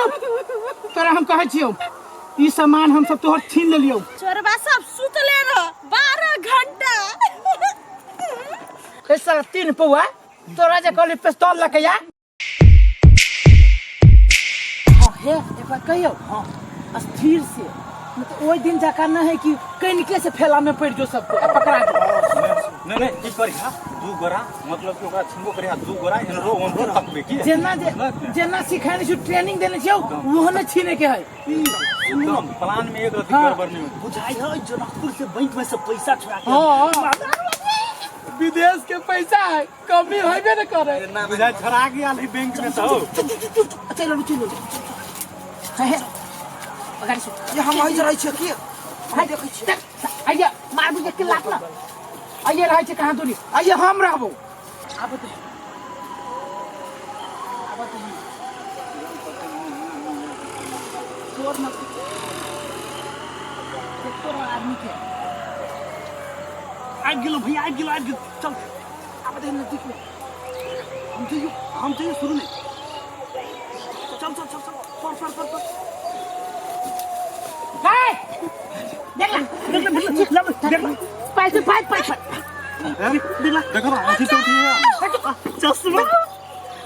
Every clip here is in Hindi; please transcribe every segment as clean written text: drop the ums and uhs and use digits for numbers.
चुप तोरा हम कहै छियौ ई सामान हम सब तोहर छीन लेलियो। चोरबा सब सुतले रह 12 घंटा। ऐसा 3 पौआ तोरा जे कहली पिस्तौल लके या। हां हे एक बार कहियो हां स्थिर से मतलब ओइ दिन जाकर ना है कि कनिके से फैला में पड़ जो सबको पकड़ा दो। नहीं ई करी हां दू गोरा मतलब कि ओकरा छिंगो करे हां दू गोरा एनरो ओनरो तकबे की जेना सिखाने से ट्रेनिंग देने छियो वो न छीने के है एकदम प्लान में एक रति गड़बड़ नहीं बुझाई है जनकपुर से बैंक में से पैसा छुड़ा के। हां विदेश के पैसा है कमी होबे न करे बुझाई छड़ा गया है बैंक में तो चलो है अगाडि से ये हम आइ रहै छ के हाय देखै छी आइया मार बुझे के लात न आइया रहै छ कहाँ दूरी आइया हम रहबो अब तो छोड़ मत तो आदमी के आ गेलो भैया आ गेलो चल अब देख नजदीक में हम तो शुरू में चल पर पैसे देखो ना ऐसी तो थी चश्मा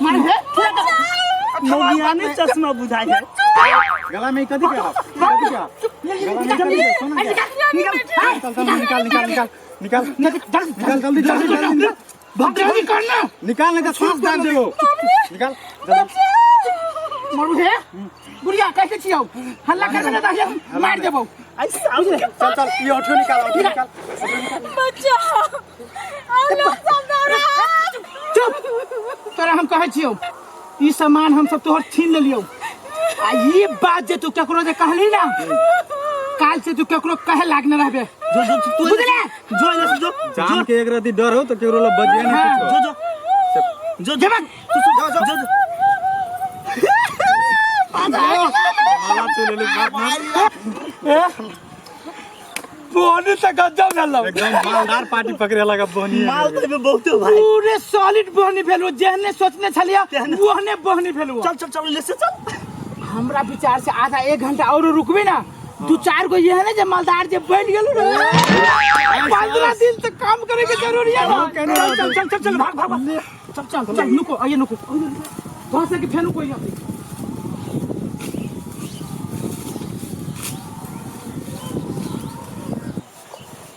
मार है नौनिया ने चश्मा बुझाई है गला में कदी क्या गला में कदी सुन निकाल जल्दी भगवान करना निकाल नहीं तो सांस डाल दे वो निकाल मरु है बुढ़िया कैसे छियो हल्ला करबे ना त मार देबो चल ये ऑटो निकाल बच्चा अल्लाह समझा चुप तोरा हम कहै छियो ई सामान हम सब तोहर छीन लेलियो आ ये बात जे तू केकरो जे कहली ना काल से तू केकरो कहे लागने रहबे जो बुझले जो जान के एक रति डर हो तो केकरो ला बजिए नहीं जो जमन माला चले ले बात बोनी तक गजब भेलो एकदम मालदार पार्टी पकड़े लगा बोनी माल तो बहुत भाई पूरे सॉलिड बोनी भेलो जेहने सोचने छलिया ओहने बोनी भेलो चल ले से चल हमरा विचार से आधा 1 घंटा और रुकबे ना 2-4 गो ये है ना जे मालदार जे बैठ गेलो रे 15 दिन तक काम करे के जरूरी है चल भाग चल नुको आइए नुको वहां से के फेनु कोई नहीं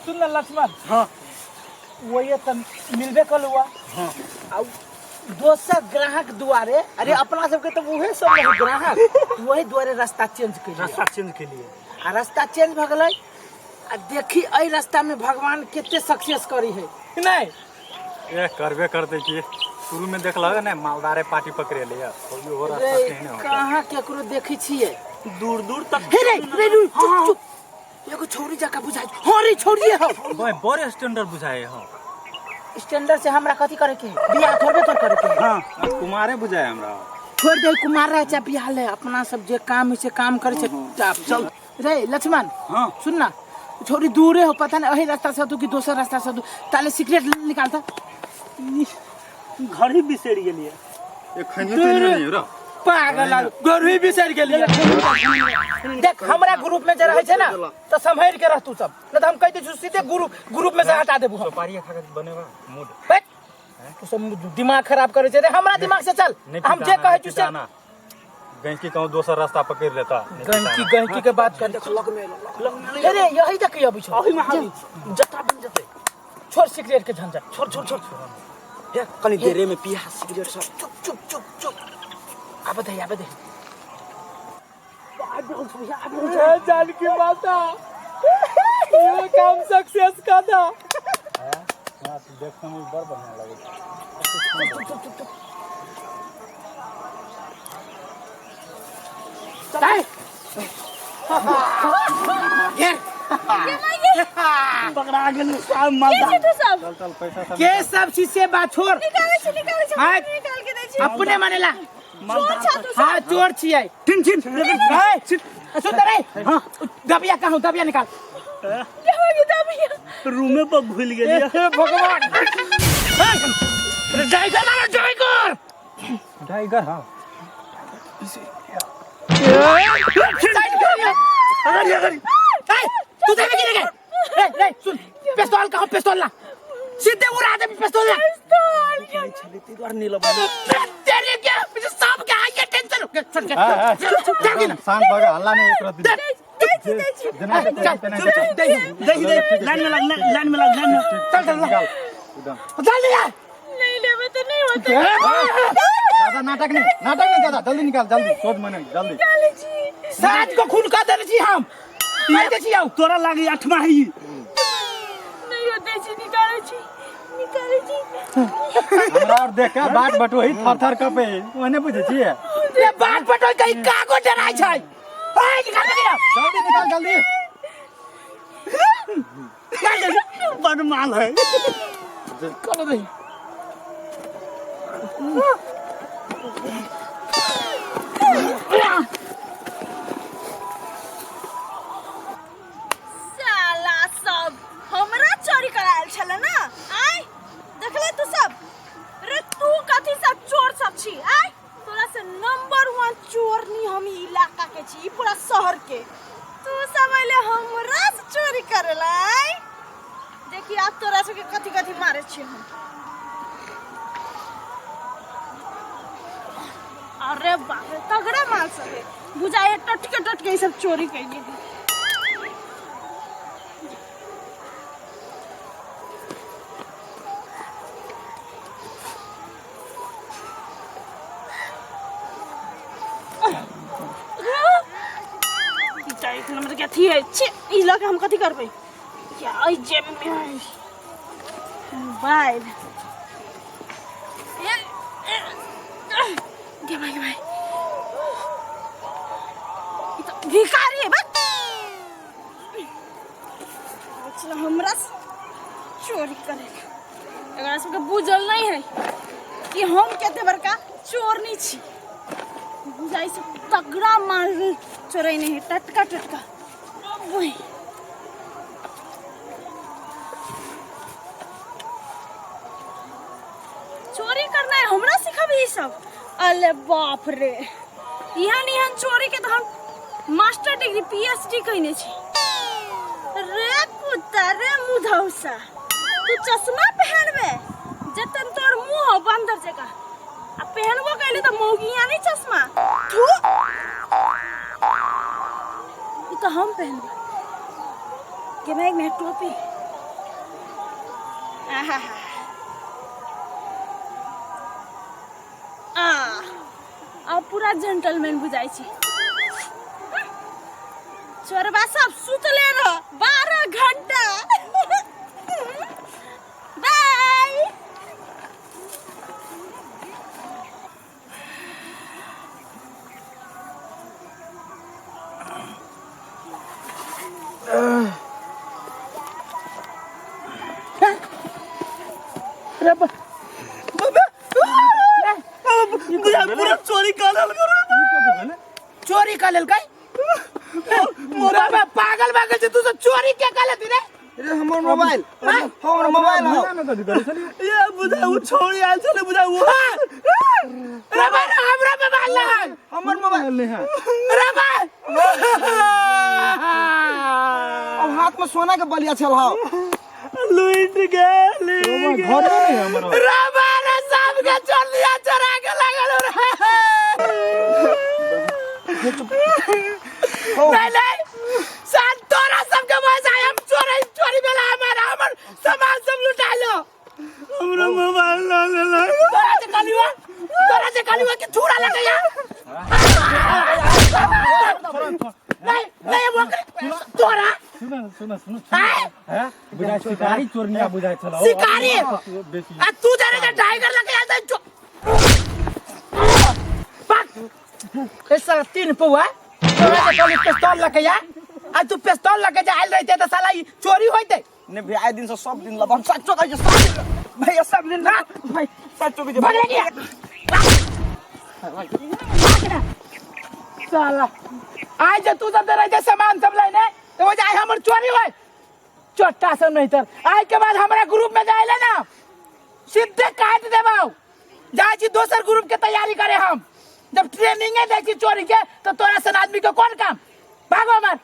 सुन लक्ष्मण हां वो ये त मिलबे कल हुआ हां आ दोसर ग्राहक दुआरे अरे अपना सबके तो उहे सब नहीं ग्राहक वही दुआरे रास्ता चेंज के लिए आ रास्ता चेंज भ गेलै आ देखी एई रास्ता में भगवान केते सक्सेस करी है नहीं ये करबे करते कि शुरू में देख लगा ना मालदारे पार्टी पकड़े ले कोई और रास्ता कहीं नहीं कहां केकरो देखी छिए दूर तक हे रे चुप एगो छोरी जका बुझाई हां रे छोरिए हो भाई बड़े स्टैंडर्ड बुझाए हो स्टैंडर्ड से हमरा कथि करे के बियाह थोड़बे तो करे के हां कुमारे बुझाए हमरा छोड़ दे कुमार रह जा बियाह ले अपना सब जे काम से काम करे छे चल रे लक्ष्मण हां सुन ना छोरी दूरे हो पता नहीं वही रास्ता से तू कि दूसरा रास्ता से तू ताले सिगरेट निकालता घर ही बिसर गेलिए ये खनियो तो नहीं हो रा पागल घर ही बिसर गेलिए देख हमरा ग्रुप में जे रहै छै ना त संभाल के रह तू सब न त हम कहते छु सीधे ग्रुप में से हटा देबू सुपारी खा के बनेवा मूड बैठ तू सब दिमाग खराब करे छै रे हमरा दिमाग से चल हम जे कहै छु से गंकी कहूं दूसरा रास्ता पकड़ लेता गंकी के बात कर देख लग में अरे यही तक अभी छो अभी में जता बन जते छोड़ सिगरेट के झंझट छोड़ ये कनी देरे में पिया सिगरेट सब चुप अब दे जानकी माता ये काम सक्सेस कर दा हां देखने में बड़ बढ़िया लगे चुप ये पकड़ा गेल सब मालदार चल पैसा सब के सब चीज से बात छोड़ निकाल के दे छी अपने मानेला मालदार हां चोर छियै छिन सुन रे हां दबिया कहूं दबिया निकाल रूमे पर भूल गेलिए हे भगवान टाइगर टाइगर हां तू देवे की लगे रे सुन पिस्तौल कहां पिस्तौल ला सीधे उड़ा दे पिस्तौल ला छले ती द्वार नीला बने तेरे क्या मुझे सांप क्या है टेंशन चल शांत भगा हल्ला नहीं एक रत्ती लाइन में लग चल जल्दी आ नहीं लेवे तो नहीं होते ज्यादा नाटक नहीं ज्यादा जल्दी निकाल जल्दी शोध मने जल्दी काली जी साथ को खून का देले छी हम नहीं दे छी आओ तोरा लागी 8वां ही नहीं होते जी निकाले जी हमरा और देख के बाट बटोही थर कपे ओने बुझे छी रे बात पटोय कहीं कागो डराय छै ओए निकाल के जल्दी निकाल जल्दी बड़ माल है करो दे साला सब हमरा चोरी करायल छले ना आय देखले तू सब रे तू कथि सब चोर सब छी आय तोरा से नंबर 1 चोर नी हम ई इलाका के छी पूरा शहर के तू सब ले हमरा से चोरी करेला आय देखी आज तोरा से कथि कथि मारे छी हम अरे बाप रे तगड़ा माल सब है बुझाए टटके सब चोरी कइले नंबर क्या थी है छे ई लगे हम कथि करबै क्या आई जेब में मोबाइल के भाई तो भिखारी है बस चलो हमरा चोरी करेगा एकरा सबके बुझल नहीं है कि हम केते बड़का चोर नहीं छी बुझाई से तगड़ा माल चोरई नहीं है टटका वही चोरी करना है हमरा सिखाबी ई सब अरे बाप रे यहाँ चोरी के तो हम मास्टर डिग्री पीएचडी कइने छी रे कुत्ता रे मुधौसा तू चश्मा पहनबे जतन तोर मुंह बंदर जका आ पहनबो कइले तो मौगिया नहीं चश्मा थू ई तो हम पहनबे के मैं एक टोपी आहा अब पूरा जेंटलमैन बुझाई छी चोरबा सब सुतले रह 12 घंटा बाय पूरा चोरी कालल करो चोरी का लेल काय मोरा बा पागल से तू सब चोरी क्या का लेती रे हमर मोबाइल हो ये बुझा वो छोड़ी आल चले बुझा वो रबा हमरा मोबाइल ना हमर मोबाइल नहीं है रबा अब हाथ में सोना के बलिया छल हां लूट गेल घर में नहीं हमर रबा रे सब के चोर लिया चोरा के लागल रे नहीं साथ तोरा सबके मजा हम चोरी बेला हमर सामान सब लुटा लो हमरा मोबाइल ना ले तोरा से कालीवा के छुरा लगे यार नहीं तोरा सुन हैं बुझाई शिकारी चोरनिया बुझाई चलो शिकारी आ तू जाने का टाइगर लगे आता है ऐसा 3 पौआ तोरा से कल पिस्तौल लगे यार आ तू पिस्तौल लगे जा आइल रहते तो साला ई चोरी होइते ने भाई आए दिन से सब दिन लब हम सच्चो कह सब भाई सब दिन ना भाई सच्चो के भाग गया साला आज जब तू सब दे रहे सामान सब लेने तो वो जाए हमर चोरी होय छोटा सब नहीं तर आज के बाद हमारा ग्रुप में जाइले ना सीधे काट देबो जाए छी दोसर ग्रुप के तैयारी करे हम जब ट्रेनिंग दै छी चोरी के तो तोरा सन आदमी के कौन काम भागो मत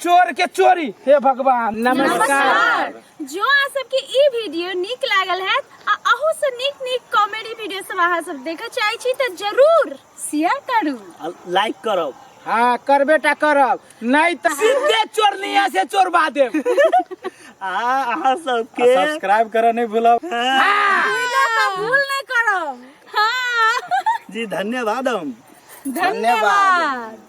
चोर के चोरी हे भगवान नमस्कार जो अहाँ सबके ई वीडियो नीक लागल है आ अहू से नीक कॉमेडी वीडियो सब अहाँ सब देखे चाहे छी तो जरूर शेयर करू लाइक करब हाँ करबेटा करब नहीं तो सीधे चोरनिया से चोरबा देब अहाँ सबके सब्सक्राइब करऽ नहीं भूलब भूल नहीं करो हाँ जी धन्यवाद धन्यवाद।